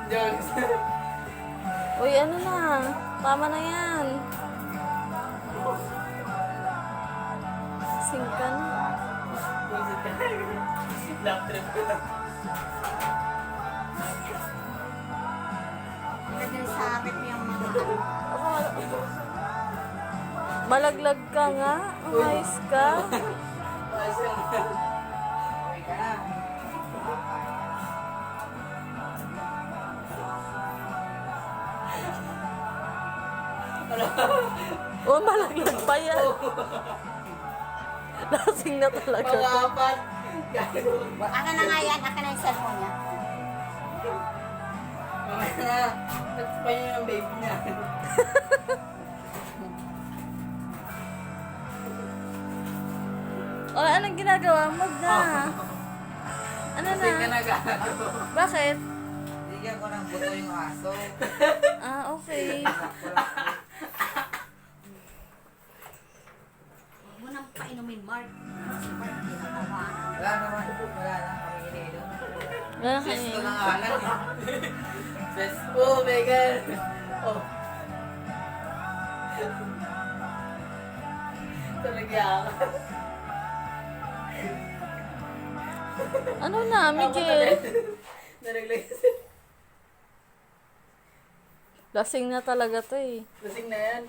Jokes. Uy, ano na? Tama na yan. Singka na. Bullshit ka. Lap trip ko na. Ilagay sa akin yung mga Malaglag ka nga. Umayos ka. Ayos ka na. Okay ka na. Oh, malaglag pa yan. Lasing na talaga to. Pang-apat. Akin na nga yan, akin na yung cellphone niya. Mamaya na. Touch pa niya yung baby niya. Oh, anong ginagawa mo na? Ano Kasi ka na? na gago. Bakit? Bigyan ko ng buto yung aso. Ah, okay. Huwag mo nang painumin, Mark. Si Mark, hindi na kawanan. Wala naman. Wala na. Kami ininom. Wala ka Gusto eh. na nga lang eh. Best. Oh my God. Oh. Talaga ako. Ano na, Miguel? Nalaglag kasi. Lasing na talaga to eh. Lasing na yan.